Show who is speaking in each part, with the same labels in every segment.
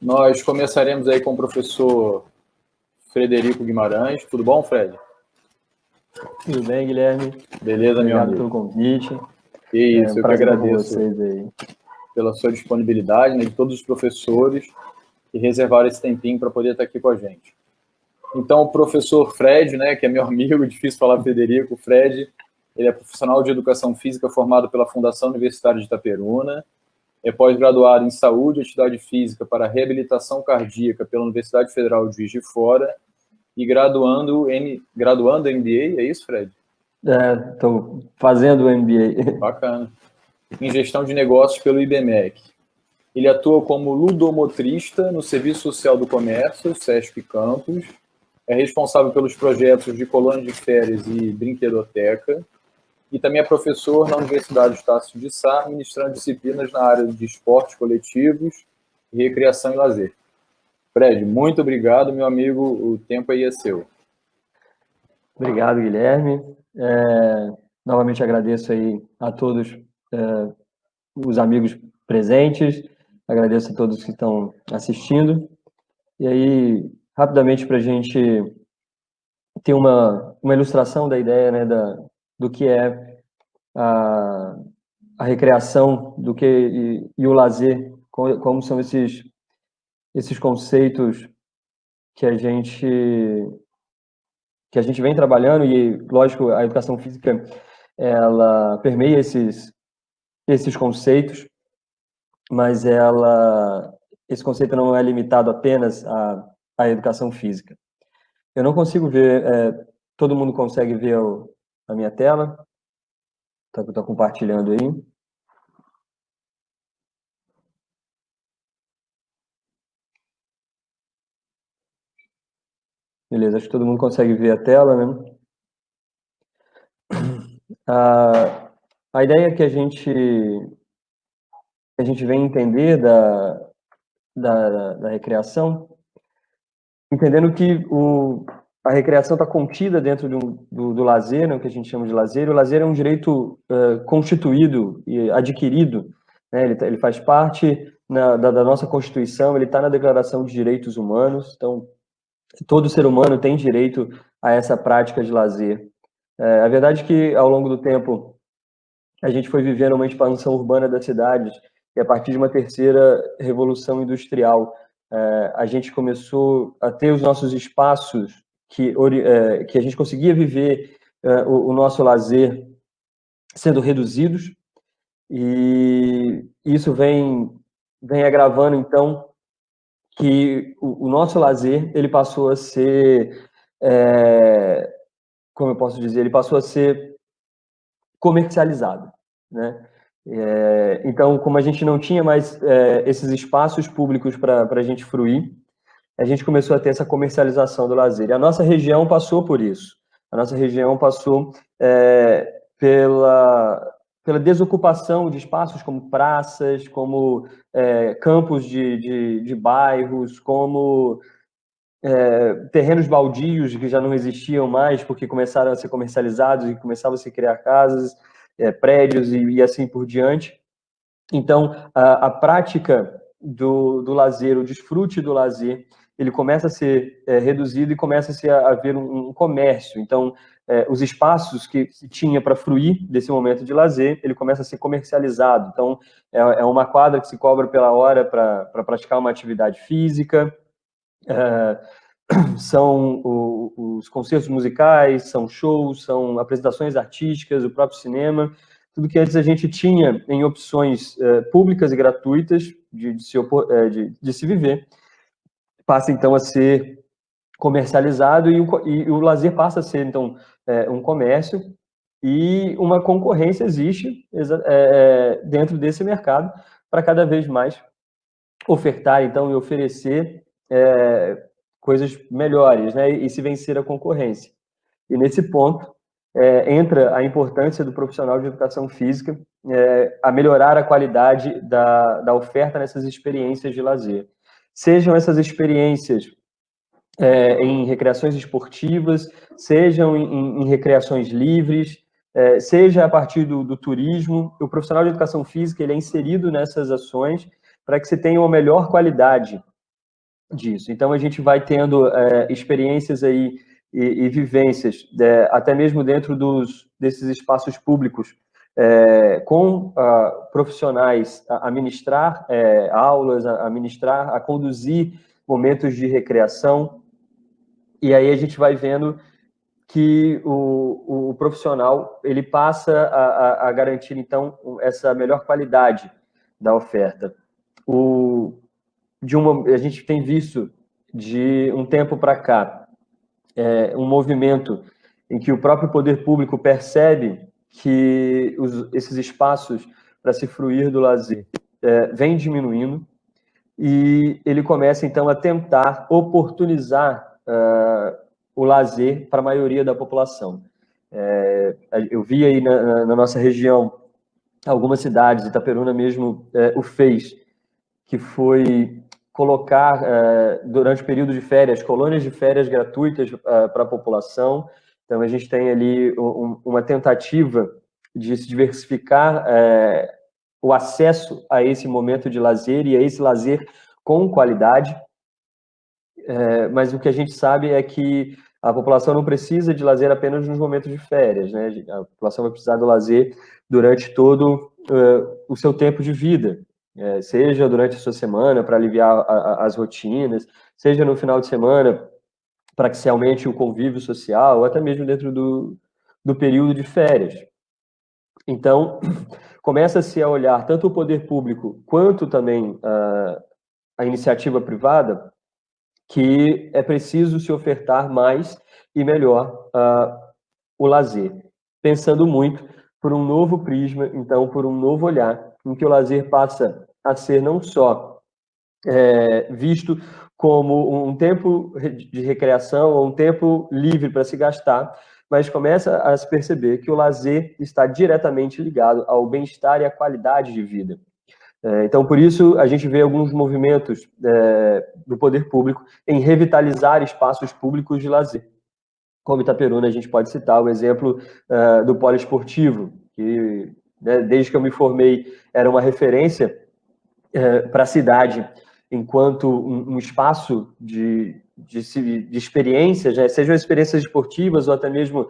Speaker 1: Nós começaremos aí com o professor Frederico Guimarães. Tudo bom, Fred?
Speaker 2: Tudo bem, Guilherme?
Speaker 1: Beleza, meu
Speaker 2: Obrigado
Speaker 1: amigo.
Speaker 2: pelo convite.
Speaker 1: Que isso,
Speaker 2: um
Speaker 1: eu que
Speaker 2: prazer estar com
Speaker 1: agradeço
Speaker 2: vocês aí.
Speaker 1: pela sua disponibilidade, né, de todos os professores que reservaram esse tempinho para poder estar aqui com a gente. Então, o professor Fred, né, que é meu amigo, difícil falar Frederico, Fred, ele é profissional de educação física formado pela Fundação Universitária de Itaperuna, é pós-graduado em saúde e atividade física para reabilitação cardíaca pela Universidade Federal de Juiz de Fora e graduando MBA, é isso, Fred?
Speaker 2: Estou fazendo o MBA.
Speaker 1: Bacana. Em gestão de negócios pelo IBMEC. Ele atua como ludomotrista no Serviço Social do Comércio, SESC Campus, é responsável pelos projetos de colônia de férias e brinquedoteca, e também é professor na Universidade Estácio de Sá, ministrando disciplinas na área de esportes coletivos, recreação e lazer. Fred, muito obrigado, meu amigo, o tempo aí é seu.
Speaker 2: Obrigado, Guilherme. Novamente agradeço aí a todos os amigos presentes, agradeço a todos que estão assistindo. E aí, rapidamente, para a gente ter uma ilustração da ideia, né, do que é a recreação e o lazer, como são esses conceitos que a gente vem trabalhando, e, lógico, a educação física, ela permeia esses conceitos, mas esse conceito não é limitado apenas à educação física. Eu não consigo ver, todo mundo consegue ver a minha tela? Estou compartilhando aí. Beleza, acho que todo mundo consegue ver a tela, né? A ideia que a gente vem entender da recreação, entendendo que a recreação está contida dentro do lazer, né, o que a gente chama de lazer. O lazer é um direito constituído e adquirido, né, ele faz parte da nossa Constituição, ele está na Declaração de Direitos Humanos, então todo ser humano tem direito a essa prática de lazer. A verdade é que, ao longo do tempo, a gente foi vivendo uma expansão urbana das cidades, e a partir de uma terceira revolução industrial, a gente começou a ter os nossos espaços que a gente conseguia viver o nosso lazer sendo reduzidos, e isso vem agravando, então, que o nosso lazer ele passou a ser, como eu posso dizer, ele passou a ser comercializado, né? Então, como a gente não tinha mais esses espaços públicos para a gente fruir, a gente começou a ter essa comercialização do lazer. E a nossa região passou por isso. A nossa região passou pela desocupação de espaços como praças, como campos de bairros, como terrenos baldios que já não existiam mais porque começaram a ser comercializados e começavam a se criar casas, prédios e assim por diante. Então, a prática do lazer, o desfrute do lazer, ele começa a ser reduzido e começa a haver um comércio. Então, os espaços que se tinha para fruir desse momento de lazer, ele começa a ser comercializado. Então, é uma quadra que se cobra pela hora para praticar uma atividade física, são os concertos musicais, são shows, são apresentações artísticas, o próprio cinema, tudo que antes a gente tinha em opções públicas e gratuitas de se viver, passa então a ser comercializado, e o lazer passa a ser então um comércio, e uma concorrência existe dentro desse mercado para cada vez mais ofertar então e oferecer coisas melhores, né, e se vencer a concorrência. E nesse ponto entra a importância do profissional de educação física a melhorar a qualidade da oferta nessas experiências de lazer. Sejam essas experiências em recreações esportivas, sejam em recreações livres, seja a partir do turismo. O profissional de educação física ele é inserido nessas ações para que se tenha uma melhor qualidade disso. Então, a gente vai tendo experiências aí e vivências, até mesmo dentro desses espaços públicos, com profissionais a ministrar aulas, a ministrar, a conduzir momentos de recreação, e aí a gente vai vendo que o profissional ele passa a garantir, então, essa melhor qualidade da oferta. A gente tem visto, de um tempo para cá, um movimento em que o próprio poder público percebe que esses espaços para se fruir do lazer vêm diminuindo, e ele começa, então, a tentar oportunizar o lazer para a maioria da população. Eu vi aí na nossa região algumas cidades, Itaperuna mesmo o fez, que foi colocar, durante o período de férias, colônias de férias gratuitas para a população. Então, a gente tem ali uma tentativa de se diversificar o acesso a esse momento de lazer e a esse lazer com qualidade. Mas o que a gente sabe é que a população não precisa de lazer apenas nos momentos de férias, né? A população vai precisar do lazer durante todo o seu tempo de vida, seja durante a sua semana para aliviar as rotinas, seja no final de semana para que se aumente o convívio social, ou até mesmo dentro do período de férias. Então, começa-se a olhar tanto o poder público quanto também a iniciativa privada, que é preciso se ofertar mais e melhor o lazer, pensando muito por um novo prisma, então, por um novo olhar, em que o lazer passa a ser não só visto como um tempo de recreação ou um tempo livre para se gastar, mas começa a se perceber que o lazer está diretamente ligado ao bem-estar e à qualidade de vida. Então, por isso, a gente vê alguns movimentos do poder público em revitalizar espaços públicos de lazer. Como Itaperuna, a gente pode citar o exemplo do poliesportivo, que, desde que eu me formei, era uma referência para a cidade, enquanto um espaço de experiências, sejam experiências esportivas ou até mesmo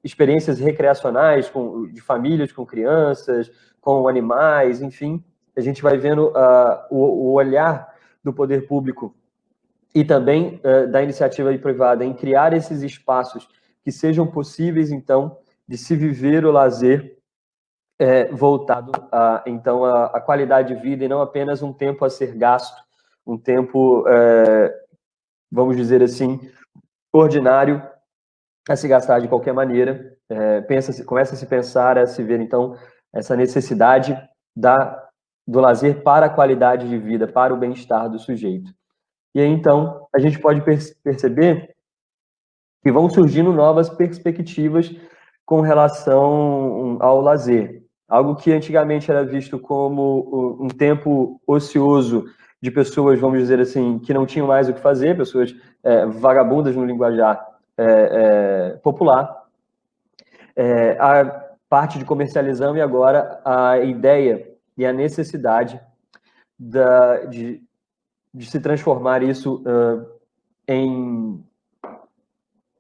Speaker 2: experiências recreacionais de famílias com crianças, com animais, enfim. A gente vai vendo o olhar do poder público e também da iniciativa privada em criar esses espaços que sejam possíveis, então, de se viver o lazer voltado então, a qualidade de vida e não apenas um tempo a ser gasto, um tempo, vamos dizer assim, ordinário, a se gastar de qualquer maneira. Começa a se pensar, a se ver, então, essa necessidade do lazer para a qualidade de vida, para o bem-estar do sujeito. E aí, então, a gente pode perceber que vão surgindo novas perspectivas com relação ao lazer. Algo que antigamente era visto como um tempo ocioso de pessoas, vamos dizer assim, que não tinham mais o que fazer, pessoas vagabundas no linguajar popular, a parte de comercialização e agora a ideia e a necessidade de se transformar isso em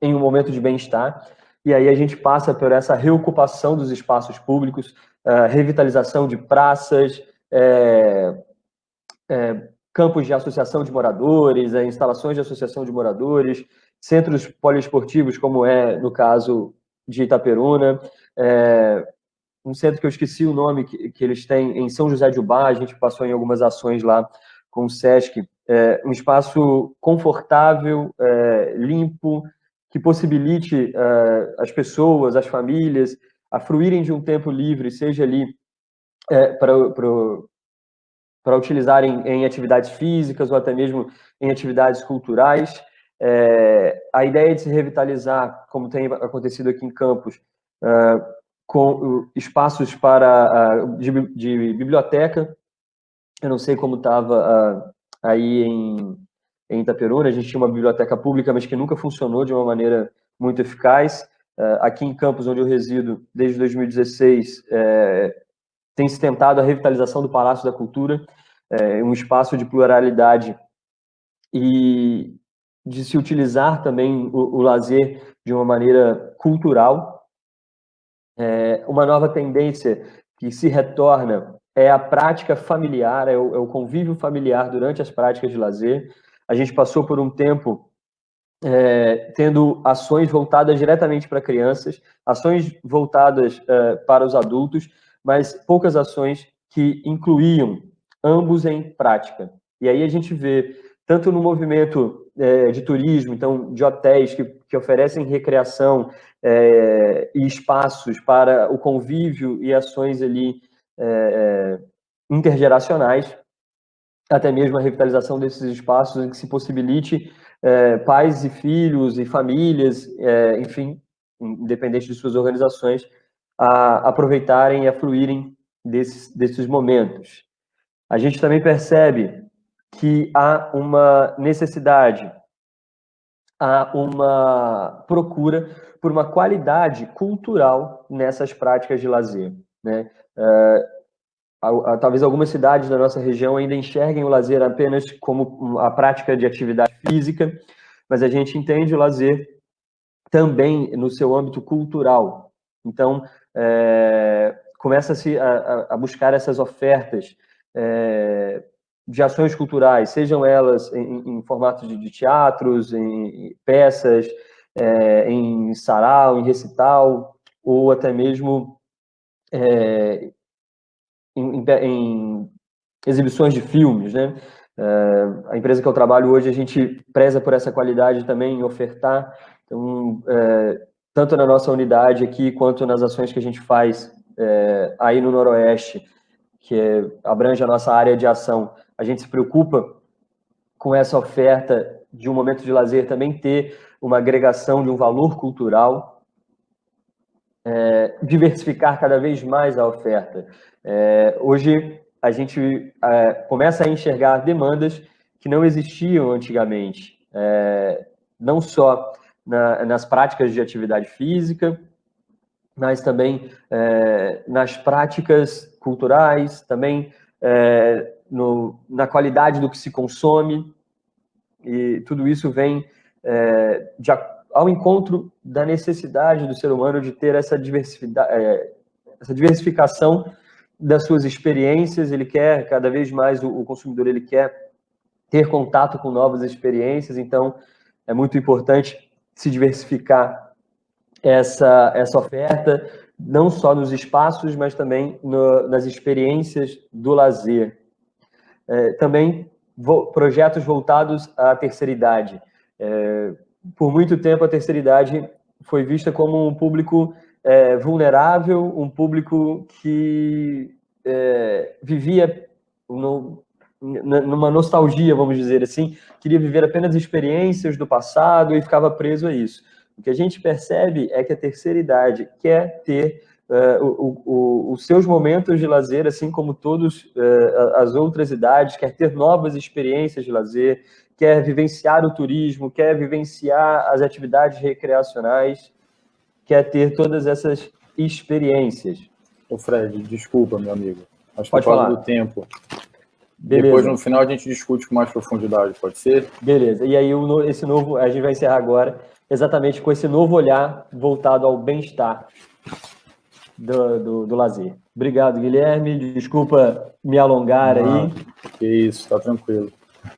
Speaker 2: um momento de bem-estar. E aí a gente passa por essa reocupação dos espaços públicos, revitalização de praças, campos de associação de moradores, instalações de associação de moradores, centros poliesportivos, como no caso de Itaperuna, um centro que eu esqueci o nome que eles têm em São José de Ubá, a gente passou em algumas ações lá com o SESC, um espaço confortável, limpo, que possibilite as pessoas, as famílias, a fruírem de um tempo livre, seja ali para utilizarem em atividades físicas ou até mesmo em atividades culturais. A ideia de se revitalizar, como tem acontecido aqui em Campos, com espaços de biblioteca. Eu não sei como estava aí em Itaperuna, a gente tinha uma biblioteca pública, mas que nunca funcionou de uma maneira muito eficaz. Aqui em Campos, onde eu resido, desde 2016, tem se tentado a revitalização do Palácio da Cultura, um espaço de pluralidade e de se utilizar também o lazer de uma maneira cultural. Uma nova tendência que se retorna é a prática familiar, é o convívio familiar durante as práticas de lazer. A gente passou por um tempo tendo ações voltadas diretamente para crianças, ações voltadas para os adultos, mas poucas ações que incluíam ambos em prática. E aí a gente vê, tanto no movimento de turismo, então de hotéis que oferecem recreação e espaços para o convívio e ações ali intergeracionais, até mesmo a revitalização desses espaços em que se possibilite pais e filhos e famílias, enfim, independente de suas organizações, a aproveitarem e a fruírem desses momentos. A gente também percebe que há uma necessidade, há uma procura por uma qualidade cultural nessas práticas de lazer, né? Talvez algumas cidades da nossa região ainda enxerguem o lazer apenas como a prática de atividade física, mas a gente entende o lazer também no seu âmbito cultural. Então, começa-se a buscar essas ofertas de ações culturais, sejam elas em formato de teatros, em peças, em sarau, em recital, ou até mesmo em exibições de filmes, né? A empresa que eu trabalho hoje, a gente preza por essa qualidade também em ofertar, então, tanto na nossa unidade aqui, quanto nas ações que a gente faz aí no Noroeste, que abrange a nossa área de ação. A gente se preocupa com essa oferta de um momento de lazer também ter uma agregação de um valor cultural, diversificar cada vez mais a oferta. Hoje, a gente começa a enxergar demandas que não existiam antigamente, não só nas práticas de atividade física, mas também nas práticas culturais, também na qualidade do que se consome, e tudo isso vem ao encontro da necessidade do ser humano de ter essa diversificação das suas experiências. Ele quer, cada vez mais, o consumidor, ele quer ter contato com novas experiências, então é muito importante se diversificar essa oferta, não só nos espaços, mas também nas experiências do lazer. Também projetos voltados à terceira idade. Por muito tempo, a terceira idade foi vista como um público vulnerável, um público que vivia numa nostalgia, vamos dizer assim, queria viver apenas experiências do passado e ficava preso a isso. O que a gente percebe é que a terceira idade quer ter os seus momentos de lazer, assim como todas as outras idades, quer ter novas experiências de lazer, quer vivenciar o turismo, quer vivenciar as atividades recreacionais, quer ter todas essas experiências.
Speaker 1: Ô Fred, desculpa, meu amigo. Acho que
Speaker 2: pode
Speaker 1: por causa
Speaker 2: falar
Speaker 1: do tempo.
Speaker 2: Beleza.
Speaker 1: Depois, no final, a gente discute com mais profundidade, pode ser?
Speaker 2: Beleza. E aí, esse novo, a gente vai encerrar agora exatamente com esse novo olhar voltado ao bem-estar do lazer. Obrigado, Guilherme. Desculpa me alongar aí.
Speaker 1: Que isso, tá tranquilo.